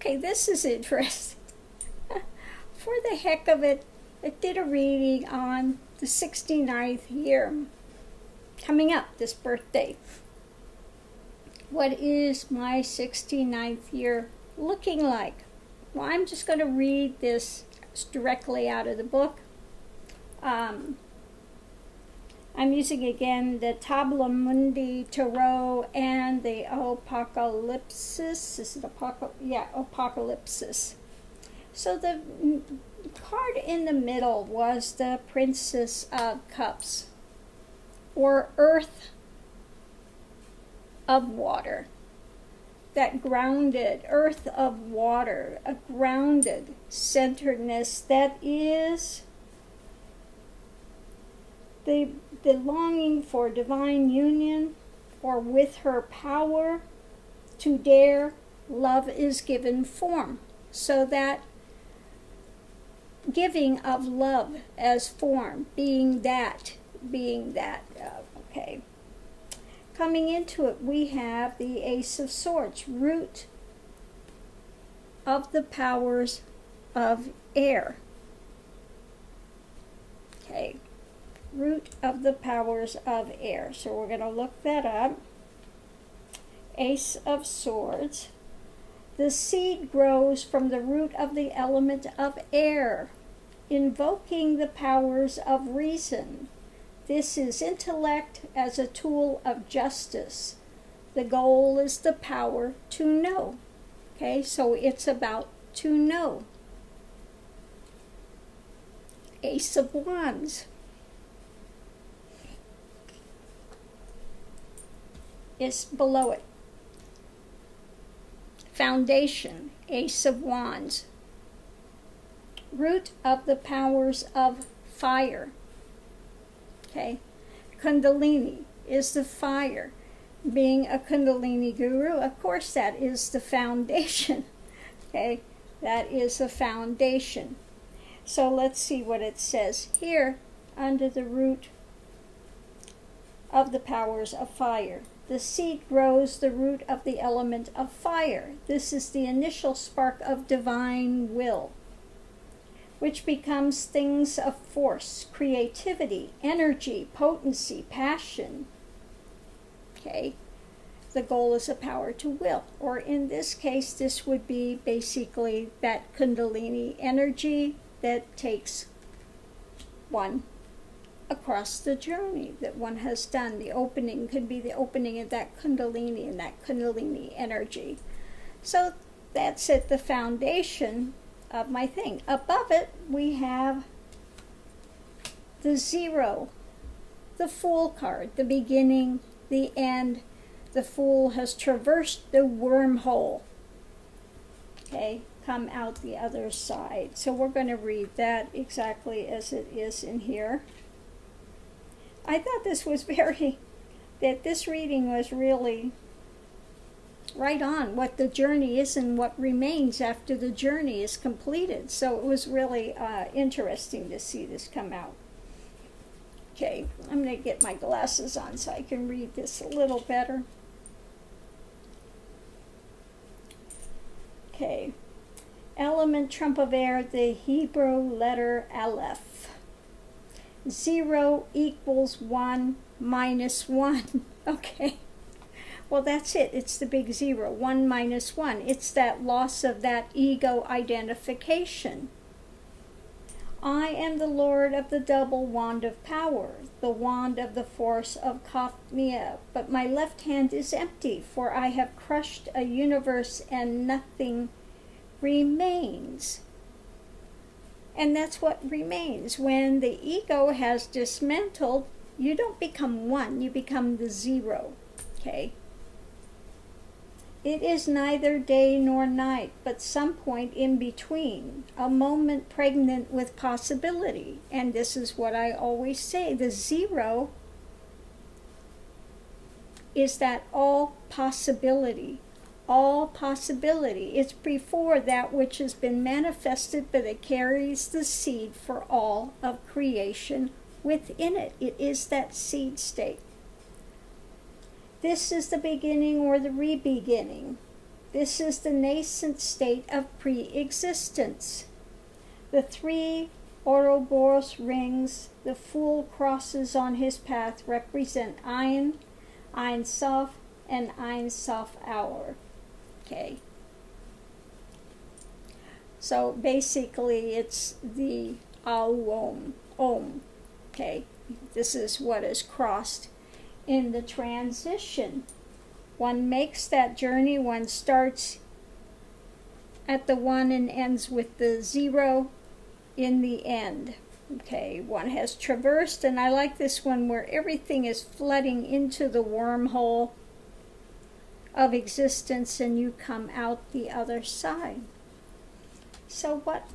Okay, this is interesting. For the heck of it, I did a reading on the 69th year coming up this birthday. What is my 69th year looking like? Well, I'm just going to read this directly out of the book. I'm using again the Tabula Mundi Tarot and the Apocalypsis. Is it Apocalypsis. So the card in the middle was the Princess of Cups, or Earth of Water. That grounded, earth of water, a grounded centeredness that is the longing for divine union, or with her power to dare, love is given form. So that giving of love as form, being that, okay. Coming into it, we have the Ace of Swords, root of the powers of air. Okay, root of the powers of air. So we're going to look that up. Ace of Swords. The seed grows from the root of the element of air, invoking the powers of reason. This is intellect as a tool of justice. The goal is the power to know. Okay, so it's about to know. Ace of Wands. Is below it. Foundation, Ace of Wands. Root of the powers of fire. Okay, Kundalini is the fire. Being a Kundalini guru, of course, that is the foundation. Okay, that is the foundation. So let's see what it says here under the root of the powers of fire. The seed grows the root of the element of fire. This is the initial spark of divine will, which becomes things of force, creativity, energy, potency, passion. Okay, the goal is a power to will, or in this case, this would be basically that Kundalini energy that takes one across the journey that one has done. The opening could be the opening of that Kundalini and that Kundalini energy. So that's it, the foundation of my thing. Above it, we have the zero, the Fool card, the beginning, the end. The Fool has traversed the wormhole. Okay, come out the other side. So we're going to read that exactly as it is in here. I thought this was this reading was really right on what the journey is and what remains after the journey is completed. So it was really interesting to see this come out. Okay, I'm going to get my glasses on so I can read this a little better. Okay, element trump of air, the Hebrew letter Aleph. 0 equals 1 minus 1. Okay. Well, that's it. It's the big 0. 1 minus 1. It's that loss of that ego identification. I am the Lord of the double wand of power, the wand of the force of Kaphmia, but my left hand is empty, for I have crushed a universe and nothing remains. And that's what remains. When the ego has dismantled, you don't become 1, you become the 0. Okay? It is neither day nor night, but some point in between, a moment pregnant with possibility. And this is what I always say, the 0 is that all possibility. All possibility. It's before that which has been manifested, but it carries the seed for all of creation within it. It is that seed state. This is the beginning or the re-beginning. This is the nascent state of pre-existence. The three Ouroboros rings the Fool crosses on his path represent Ein, Ein Sof, and Ein Sof Hour. Okay. So basically it's the Aum, Om. Okay. This is what is crossed in the transition. One makes that journey, one starts at the 1 and ends with the 0 in the end. Okay, one has traversed, and I like this one where everything is flooding into the wormhole of existence and you come out the other side. So what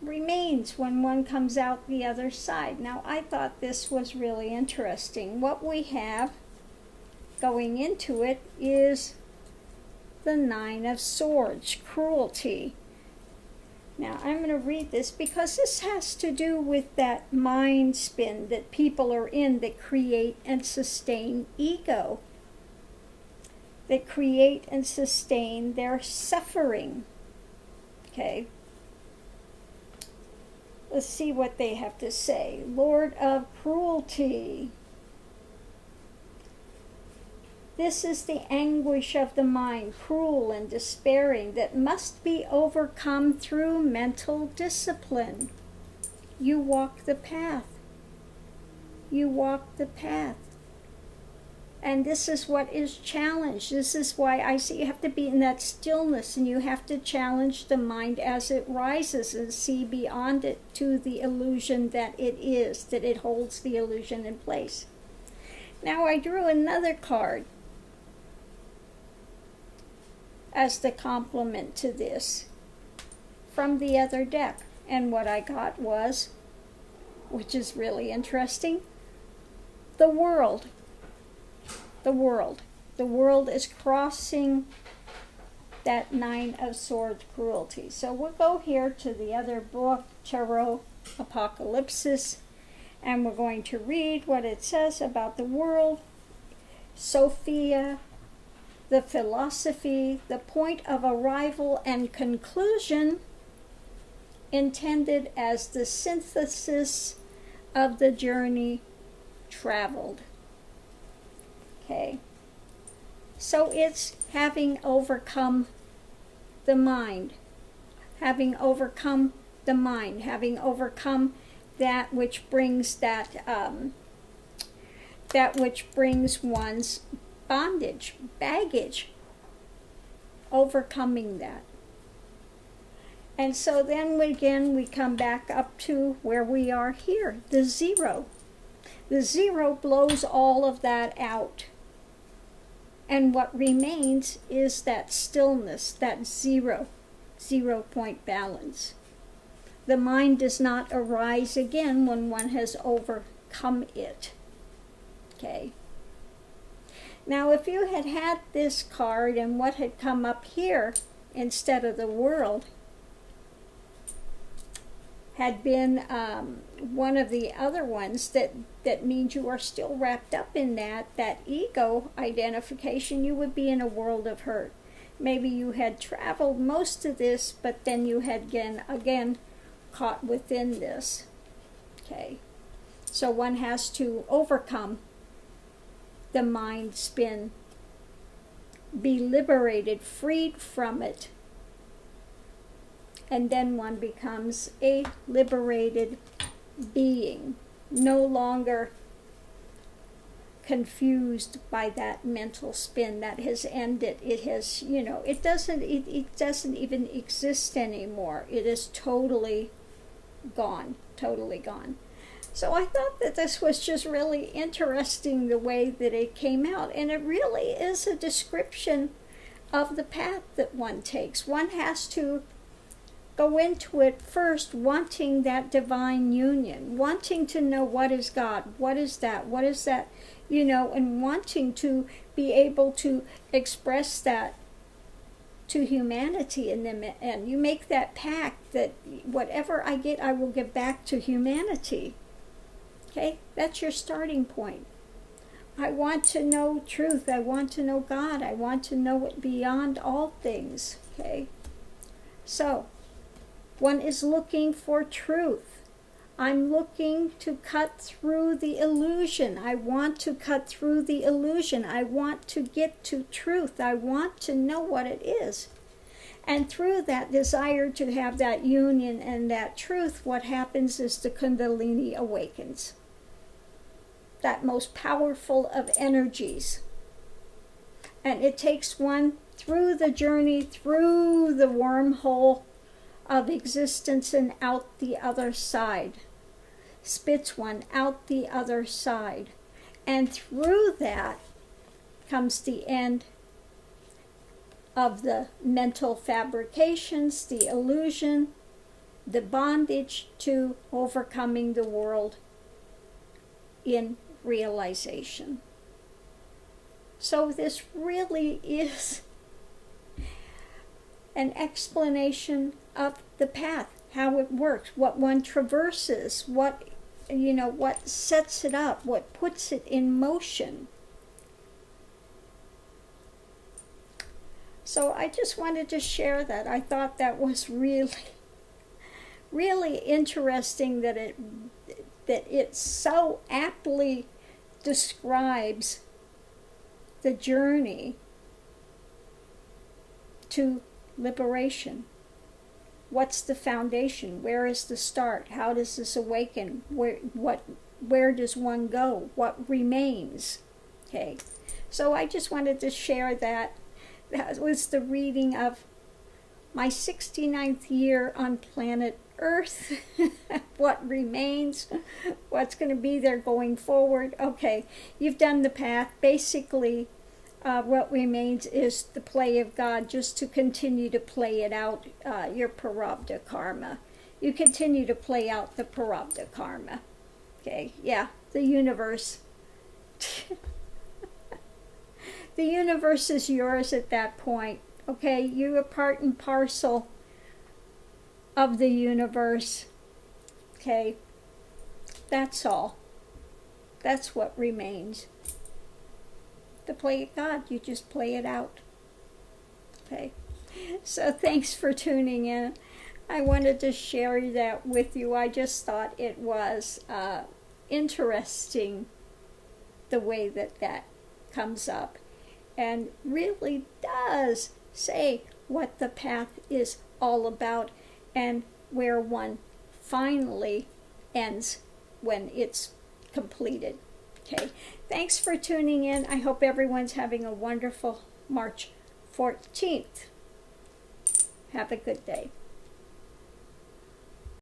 remains when one comes out the other side? Now, I thought this was really interesting. What we have going into it is the 9 of Swords, cruelty. Now, I'm going to read this because this has to do with that mind spin that people are in that create and sustain ego, that create and sustain their suffering. Okay. Let's see what they have to say. Lord of cruelty. This is the anguish of the mind, cruel and despairing, that must be overcome through mental discipline. You walk the path. You walk the path. And this is what is challenged. This is why I say you have to be in that stillness, and you have to challenge the mind as it rises and see beyond it to the illusion that it is, that it holds the illusion in place. Now I drew another card as the complement to this from the other deck. And what I got was, which is really interesting, the world. The world. The world is crossing that 9 of Swords, cruelty. So we'll go here to the other book, Tarot Apocalypsis, and we're going to read what it says about the world. Sophia, the philosophy, the point of arrival and conclusion, intended as the synthesis of the journey traveled. Okay. So it's having overcome the mind, having overcome the mind, having overcome that which brings that which brings one's bondage, baggage, overcoming that. And so then again we come back up to where we are here, the 0. The 0 blows all of that out. And what remains is that stillness, that 0 point balance. The mind does not arise again when one has overcome it. Okay. Now, if you had had this card and what had come up here instead of the world had been one of the other ones, that means you are still wrapped up in that ego identification, you would be in a world of hurt. Maybe you had traveled most of this, but then you had again caught within this. Okay. So one has to overcome the mind spin, be liberated, freed from it, and then one becomes a liberated being, no longer confused by that mental spin that has ended. It has, it doesn't even exist anymore. It is totally gone, totally gone. So I thought that this was just really interesting the way that it came out, and it really is a description of the path that one takes. One has to go into it first wanting that divine union, wanting to know what is God, what is that, and wanting to be able to express that to humanity in them. And you make that pact that whatever I get, I will give back to humanity. Okay, that's your starting point. I want to know truth. I want to know God. I want to know it beyond all things. Okay? So, one is looking for truth. I'm looking to cut through the illusion. I want to cut through the illusion. I want to get to truth. I want to know what it is. And through that desire to have that union and that truth, what happens is the Kundalini awakens. That most powerful of energies. And it takes one through the journey, through the wormhole of existence and out the other side. Spits one out the other side. And through that comes the end of the mental fabrications, the illusion, the bondage to overcoming the world in realization. So this really is an explanation of the path, how it works, what one traverses, what sets it up, what puts it in motion. So I just wanted to share that. I thought that was really, really interesting that it so aptly describes the journey to liberation. What's the foundation? Where is the start? How does this awaken? Where does one go? What remains? Okay. So I just wanted to share that. That was the reading of my 69th year on planet Earth. What remains? What's going to be there going forward? Okay, you've done the path. Basically, what remains is the play of God, just to continue to play it out, your Prarabdha karma. You continue to play out the Prarabdha karma. Okay, yeah, the universe. The universe is yours at that point. Okay, you are part and parcel of the universe. Okay, that's all. That's what remains. The play of God, you just play it out. Okay, so thanks for tuning in. I wanted to share that with you. I just thought it was interesting the way that comes up, and really does say what the path is all about and where one finally ends when it's completed. Okay, thanks for tuning in. I hope everyone's having a wonderful March 14th. Have a good day.